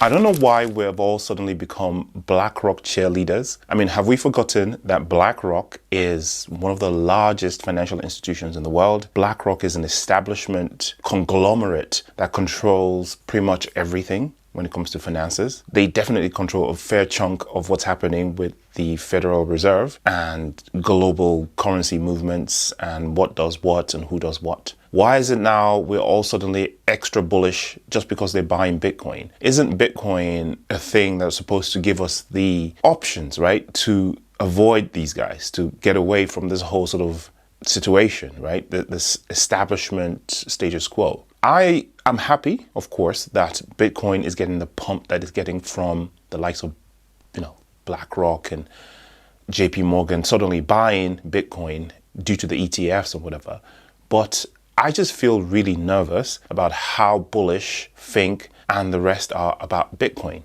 I don't know why we've all suddenly become BlackRock cheerleaders. I mean, have we forgotten that BlackRock is one of the largest financial institutions in the world? BlackRock is an establishment conglomerate that controls pretty much everything when it comes to finances. They definitely control a fair chunk of what's happening with the Federal Reserve and global currency movements and what does what and who does what. Why is it now we're all suddenly extra bullish just because they're buying Bitcoin? Isn't Bitcoin a thing that's supposed to give us the options, right, to avoid these guys, to get away from this whole sort of situation, right? This establishment status quo. I am happy, of course, that Bitcoin is getting the pump that it's getting from the likes of, BlackRock and JP Morgan suddenly buying Bitcoin due to the ETFs or whatever. But I just feel really nervous about how bullish Fink and the rest are about Bitcoin.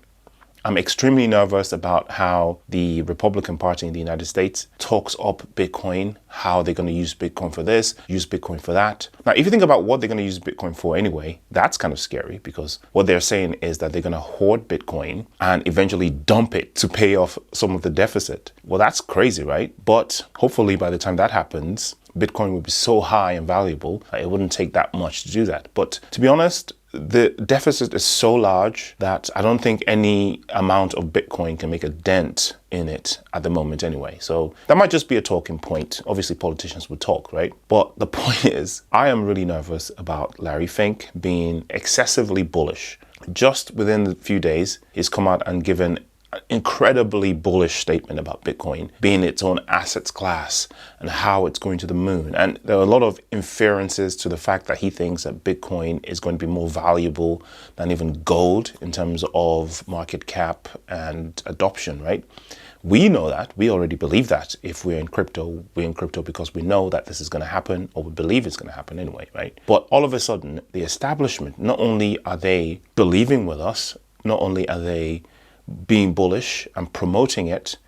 I'm extremely nervous about how the Republican Party in the United States talks up Bitcoin, how they're going to use Bitcoin for this, use Bitcoin for that. Now, if you think about what they're going to use Bitcoin for anyway, that's kind of scary because what they're saying is that they're going to hoard Bitcoin and eventually dump it to pay off some of the deficit. Well, that's crazy, right? But hopefully by the time that happens, Bitcoin will be so high and valuable that it wouldn't take that much to do that. But to be honest, the deficit is so large that I don't think any amount of Bitcoin can make a dent in it at the moment anyway. So that might just be a talking point. Obviously, politicians would talk, right? But the point is, I am really nervous about Larry Fink being excessively bullish. Just within a few days, he's come out and given incredibly bullish statement about Bitcoin being its own assets class and how it's going to the moon. And there are a lot of inferences to the fact that he thinks that Bitcoin is going to be more valuable than even gold in terms of market cap and adoption, right? We know that. We already believe that. If we're in crypto because we know that this is going to happen, or we believe it's going to happen anyway, right? But all of a sudden, the establishment, not only are they believing with us, not only are they being bullish and promoting it,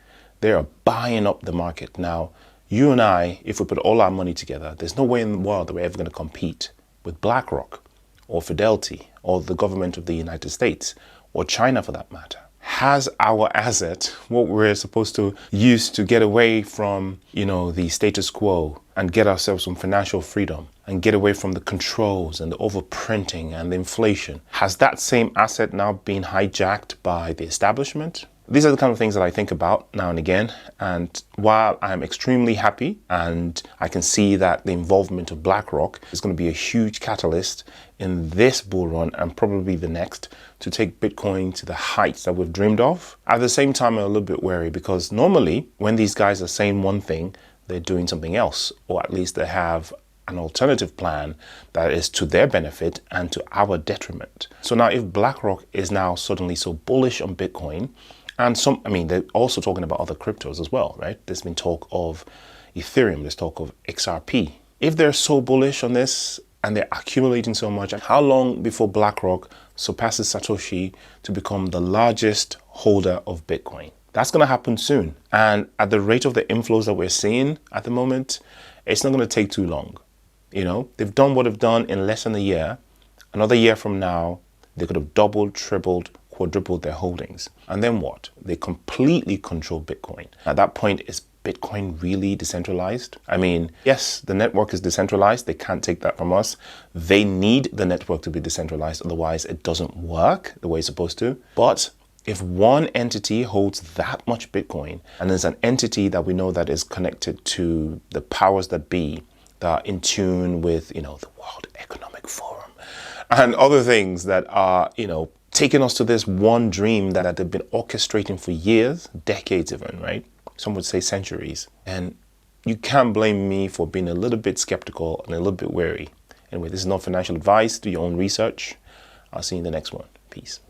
they are buying up the market. Now, you and I, if we put all our money together, there's no way in the world that we're ever going to compete with BlackRock or Fidelity or the government of the United States or China for that matter. Has our asset, what we're supposed to use to get away from, the status quo and get ourselves some financial freedom and get away from the controls and the overprinting and the inflation, has that same asset now been hijacked by the establishment? These are the kind of things that I think about now and again. And while I'm extremely happy and I can see that the involvement of BlackRock is going to be a huge catalyst in this bull run and probably the next to take Bitcoin to the heights that we've dreamed of, at the same time, I'm a little bit wary because normally when these guys are saying one thing, they're doing something else, or at least they have an alternative plan that is to their benefit and to our detriment. So now if BlackRock is now suddenly so bullish on Bitcoin, and they're also talking about other cryptos as well, right? There's been talk of Ethereum, there's talk of XRP. If they're so bullish on this and they're accumulating so much, how long before BlackRock surpasses Satoshi to become the largest holder of Bitcoin? That's going to happen soon. And at the rate of the inflows that we're seeing at the moment, it's not going to take too long. They've done what they've done in less than a year. Another year from now, they could have doubled, tripled, quadrupled their holdings. And then what? They completely control Bitcoin. At that point, is Bitcoin really decentralized? I mean, yes, the network is decentralized. They can't take that from us. They need the network to be decentralized. Otherwise, it doesn't work the way it's supposed to. But if one entity holds that much Bitcoin, and there's an entity that we know that is connected to the powers that be, that are in tune with, the World Economic Forum and other things that are, taking us to this one dream that they've been orchestrating for years, decades even, right? Some would say centuries. And you can't blame me for being a little bit skeptical and a little bit wary. Anyway, this is not financial advice. Do your own research. I'll see you in the next one. Peace.